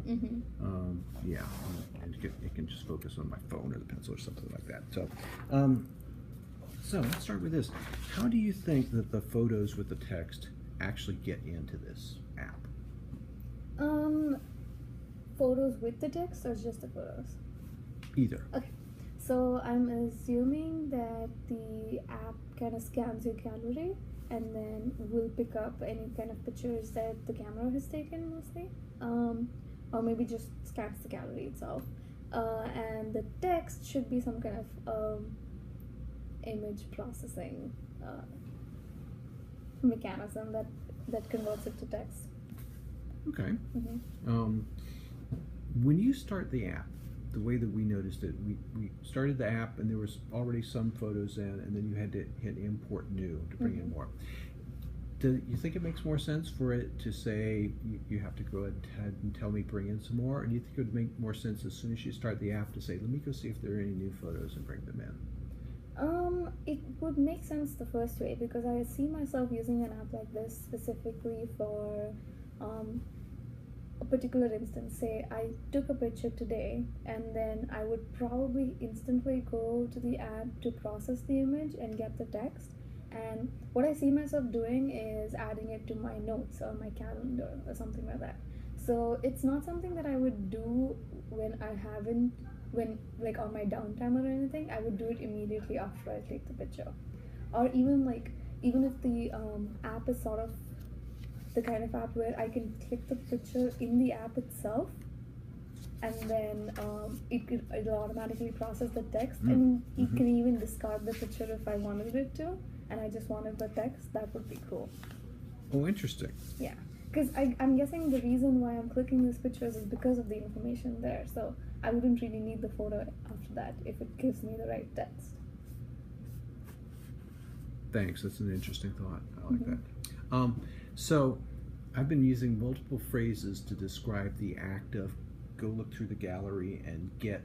now. Mm-hmm. Yeah, and it can just focus on my phone or the pencil or something like that. So let's start with this. How do you think that the photos with the text actually get into this app? Photos with the text or just the photos? Either. Okay. So I'm assuming that the app kind of scans your gallery and then will pick up any kind of pictures that the camera has taken mostly. Or maybe just scans the gallery itself. And the text should be some kind of image processing mechanism that converts it to text. Okay. Mm-hmm. When you start the app, the way that we noticed it, we started the app and there was already some photos in, and then you had to hit import new to bring in more. Do you think it makes more sense for it to say you have to go ahead and tell me bring in some more, or do you think it would make more sense as soon as you start the app to say let me go see if there are any new photos and bring them in? It would make sense the first way because I see myself using an app like this specifically for a particular instance. Say I took a picture today and then I would probably instantly go to the app to process the image and get the text, and what I see myself doing is adding it to my notes or my calendar or something like that. So it's not something that I would do when like on my downtime or anything. I would do it immediately after I take the picture, or even if the app is sort of the kind of app where I can click the picture in the app itself, and then it'll automatically process the text, and it can even discard the picture if I wanted it to, and I just wanted the text. That would be cool. Oh, interesting. Yeah, because I'm guessing the reason why I'm clicking these pictures is because of the information there, so I wouldn't really need the photo after that if it gives me the right text. Thanks, that's an interesting thought. I like that. So I've been using multiple phrases to describe the act of go look through the gallery and get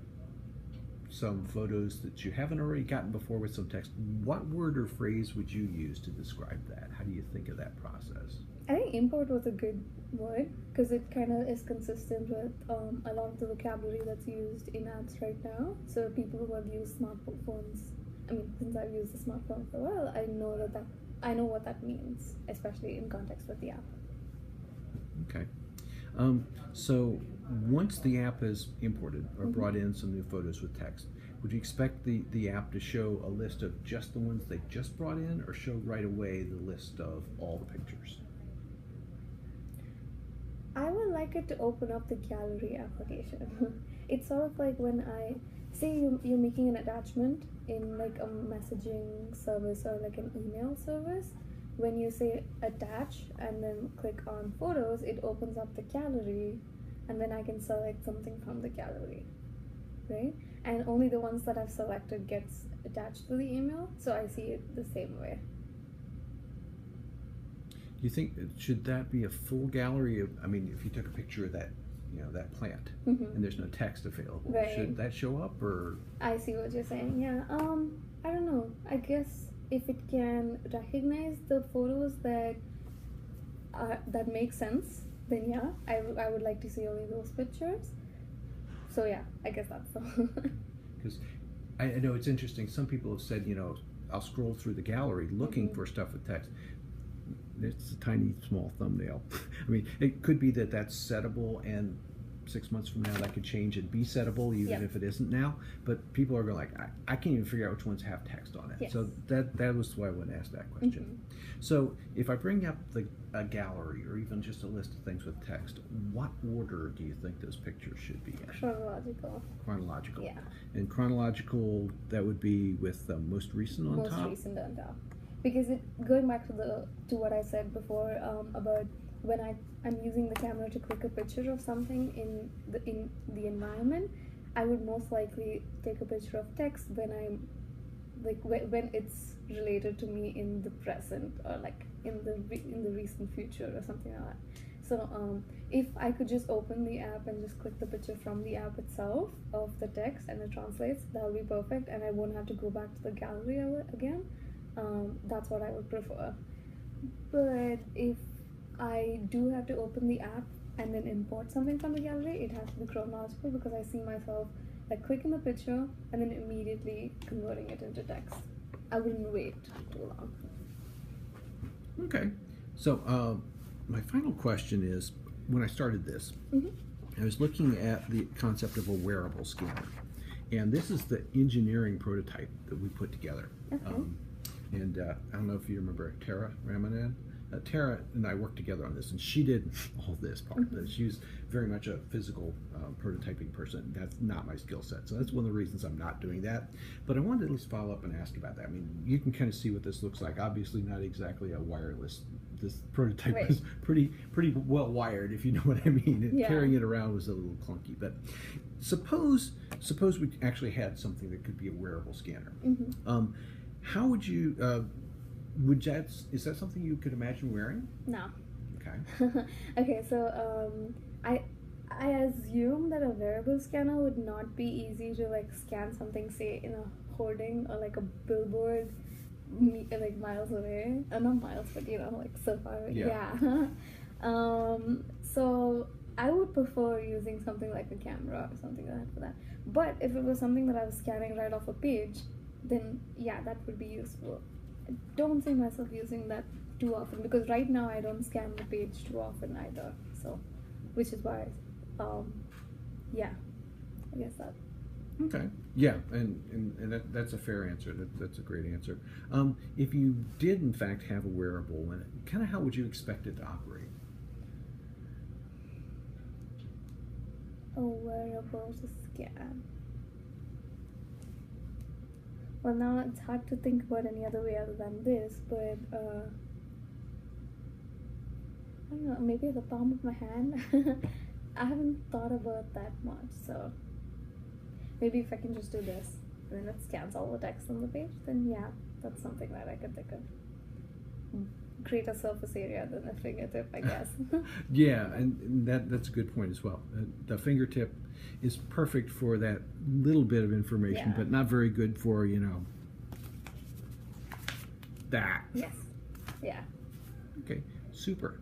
some photos that you haven't already gotten before with some text. What word or phrase would you use to describe that? How do you think of that process? I think import was a good word because it kind of is consistent with a lot of the vocabulary that's used in apps right now. So people who have used smartphones, since I've used the smartphone for a while, I know what that means, especially in context with the app. Okay. So once the app is imported or brought in some new photos with text, would you expect the app to show a list of just the ones they just brought in, or show right away the list of all the pictures? I would like it to open up the gallery application. It's sort of like when I say you're making an attachment in like a messaging service or like an email service. When you say attach and then click on photos, it opens up the gallery, and then I can select something from the gallery, right? And only the ones that I've selected gets attached to the email, so I see it the same way. Do you think, should that be a full gallery of, if you took a picture of that, that plant, and there's no text available, right, should that show up, or? I see what you're saying, yeah. I don't know. I guess if it can recognize the photos that make sense, then yeah, I would like to see only those pictures. So yeah, I guess that's all. Because I know it's interesting. Some people have said, I'll scroll through the gallery looking for stuff with text. It's a tiny, small thumbnail. It could be that that's settable, and 6 months from now that could change and be settable, even if it isn't now. But people are going like, I can't even figure out which ones have text on it. Yes. So that was why I went to ask that question. So if I bring up a gallery or even just a list of things with text, what order do you think those pictures should be in? Chronological. Chronological. Yeah. And chronological, that would be with the most recent on top? Most recent on top. Because going back to what I said before about when I'm using the camera to click a picture of something in the environment, I would most likely take a picture of text when I'm like when it's related to me in the present, or like in the recent future or something like that. So if I could just open the app and just click the picture from the app itself of the text and it translates, that would be perfect, and I won't have to go back to the gallery again. That's what I would prefer. But if I do have to open the app and then import something from the gallery, it has to be chronological because I see myself like clicking the picture and then immediately converting it into text. I wouldn't wait too long. Okay. So my final question is, when I started this, I was looking at the concept of a wearable scanner. And this is the engineering prototype that we put together. Okay. And I don't know if you remember Tara Ramanan. Tara and I worked together on this, and she did all this part. She was very much a physical prototyping person. That's not my skill set, so that's one of the reasons I'm not doing that. But I wanted to at least follow up and ask about that. I mean, you can kind of see what this looks like. Obviously, not exactly a wireless. This prototype was pretty well wired, if you know what I mean. And carrying it around was a little clunky. But suppose we actually had something that could be a wearable scanner. How would you? Is that something you could imagine wearing? No. Okay. Okay, so I assume that a wearable scanner would not be easy to like scan something, say in a hoarding or like a billboard, like miles away. Not miles, but you know, like so far. Yeah. So I would prefer using something like a camera or something like that for that. But if it was something that I was scanning right off a page, then yeah, that would be useful. I don't see myself using that too often because right now I don't scan the page too often either. So, which is why, yeah, I guess that. Okay. Yeah, and that's a fair answer. That's a great answer. If you did in fact have a wearable, kind of how would you expect it to operate? A wearable to scan. Well, now it's hard to think about any other way other than this, but I don't know, maybe the palm of my hand. I haven't thought about that much, so maybe if I can just do this and then it scans all the text on the page, then yeah, that's something that I could think of. Greater surface area than a fingertip, I guess. Yeah, and that's a good point as well. The fingertip is perfect for that little bit of information, but not very good for, you know, that. Yes. Yeah. Okay, super.